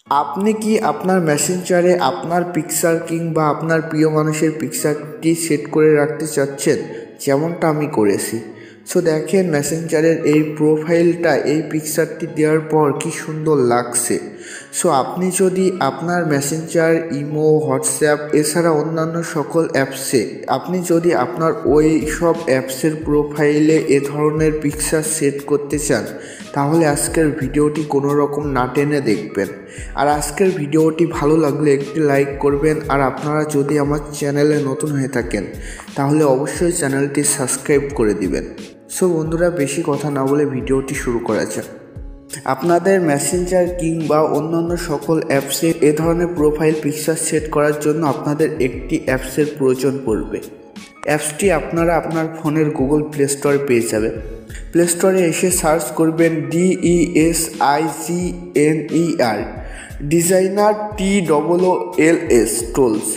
আপনি কি আপনার মেসেঞ্জারে আপনার পিকচার কিংবা আপনার প্রিয় মানুষের পিকচারটি সেট করে রাখতে চাচ্ছেন, যেমনটা আমি করেছি। সো দেখেন মেসেঞ্জারের এই প্রোফাইলটা এই পিকচারটি দেওয়ার পর কি সুন্দর লাগছে। সো আপনি যদি আপনার মেসেঞ্জার, ইমো, হোয়াটসঅ্যাপ এছাড়া অন্যান্য সকল অ্যাপসে আপনি যদি আপনার ওই সব অ্যাপসের প্রোফাইলে এ ধরনের পিকচার সেট করতে চান, তাহলে আজকের ভিডিওটি কোনো রকম না টেনে দেখবেন। আর আজকের ভিডিওটি ভালো লাগলে একটি লাইক করবেন। আর আপনারা যদি আমার চ্যানেলে নতুন হয়ে থাকেন তাহলে অবশ্যই চ্যানেলটি সাবস্ক্রাইব করে দিবেন। সো বন্ধুরা, বেশি কথা না বলে ভিডিওটি শুরু করা যাক। আপনাদের মেসেঞ্জার কিংবা অন্যান্য সকল অ্যাপসে এ ধরনের প্রোফাইল পিকচার সেট করার জন্য আপনাদের একটি অ্যাপসের প্রয়োজন পড়বে। অ্যাপসটি আপনারা আপনার ফোনের গুগল প্লে স্টোরে পেয়ে যাবেন। প্লে স্টোরে এসে সার্চ করবেন DESIGNER ডিজাইনার TOOLS টুলস।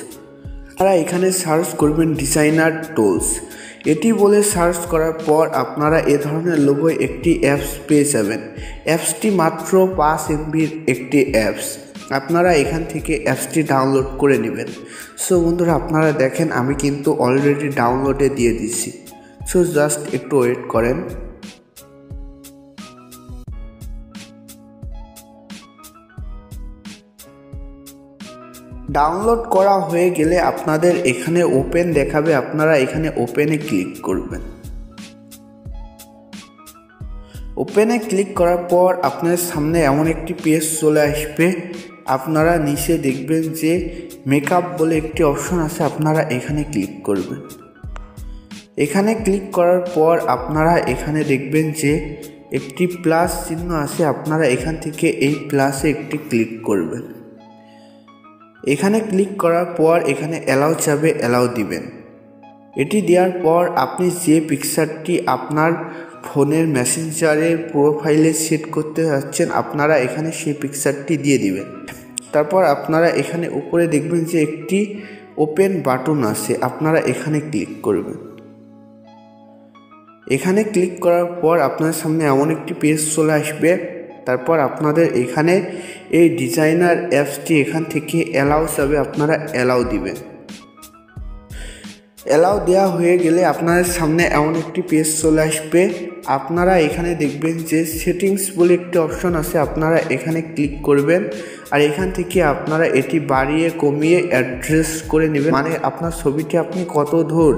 আপনারা এখানে সার্চ করবেন ডিজাইনার টুলস। এটি বলে সার্চ করার পর আপনারা এ ধরনের লোগো একটি অ্যাপস পেয়ে যাবেন। অ্যাপসটি মাত্র 5 MBর একটি অ্যাপস। আপনারা এখান থেকে অ্যাপসটি ডাউনলোড করে নেবেন। সো বন্ধুরা, আপনারা দেখেন আমি কিন্তু অলরেডি ডাউনলোডে দিয়ে দিচ্ছি। সো জাস্ট একটু ওয়েট করেন। ডাউনলোড করা হয়ে গেলে আপনাদের এখানে ওপেন দেখাবে, আপনারা এখানে ওপেনে ক্লিক করবেন। ওপেনে ক্লিক করার পর আপনার সামনে এমন একটি পেজ চলে আসবে। আপনারা নিচে দেখবেন যে মেকআপ বলে একটি অপশন আছে, আপনারা এখানে ক্লিক করবেন। এখানে ক্লিক করার পর আপনারা এখানে দেখবেন যে একটি প্লাস চিহ্ন আছে, আপনারা এখান থেকে এই প্লাসে একটি ক্লিক করবেন। এখানে ক্লিক করার পর এখানে অ্যালাউ চাবে, অ্যালাউ দিবেন। এটি দেওয়ার পর আপনি যে পিকচারটি আপনার ফোনের মেসেঞ্জারের প্রোফাইলে সেট করতে যাচ্ছেন, আপনারা এখানে সেই পিকচারটি দিয়ে দিবেন। তারপর আপনারা এখানে উপরে দেখবেন যে একটি ওপেন বাটন আছে, আপনারা এখানে ক্লিক করবেন। এখানে ক্লিক করার পর আপনার সামনে এমন একটি পেজ চলে আসবে। তারপর আপনাদের এখানে এই ডিজাইনার অ্যাপসটি এখান থেকে অ্যালাউ যাবে, আপনারা অ্যালাউ দিবেন। অ্যালাউ দেওয়া হয়ে গেলে আপনাদের সামনে এমন একটি পেজ চলে আসবে। আপনারা এখানে দেখবেন যে সেটিংস বলে একটি অপশন আছে, আপনারা এখানে ক্লিক করবেন। আর এখান থেকে আপনারা এটি বাড়িয়ে কমিয়ে অ্যাড্রেস করে নেবেন, মানে আপনার ছবিটি আপনি কত দূর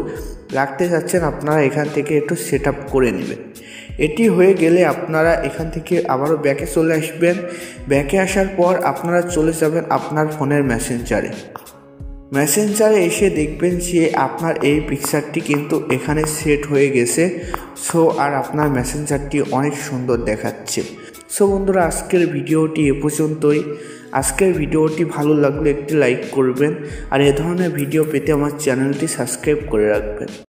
রাখতে চাচ্ছেন আপনারা এখান থেকে একটু সেট আপ করে নেবেন। এটি হয়ে গেলে আপনারা এখান থেকে আবারও ব্যাকে চলে আসবেন। ব্যাকে আসার পর আপনারা চলে যাবেন আপনার ফোনের মেসেঞ্জারে। মেসেঞ্জারে এসে দেখবেন যে আপনার এই পিকচারটি কিন্তু এখানে সেট হয়ে গেছে। সো আর আপনার মেসেঞ্জারটি অনেক সুন্দর দেখাচ্ছে। সো বন্ধুরা, আজকের ভিডিওটি এ পর্যন্তই। আজকের ভিডিওটি ভালো লাগলে একটি লাইক করবেন। আর এ ধরনের ভিডিও পেতে আমার চ্যানেলটি সাবস্ক্রাইব করে রাখবেন।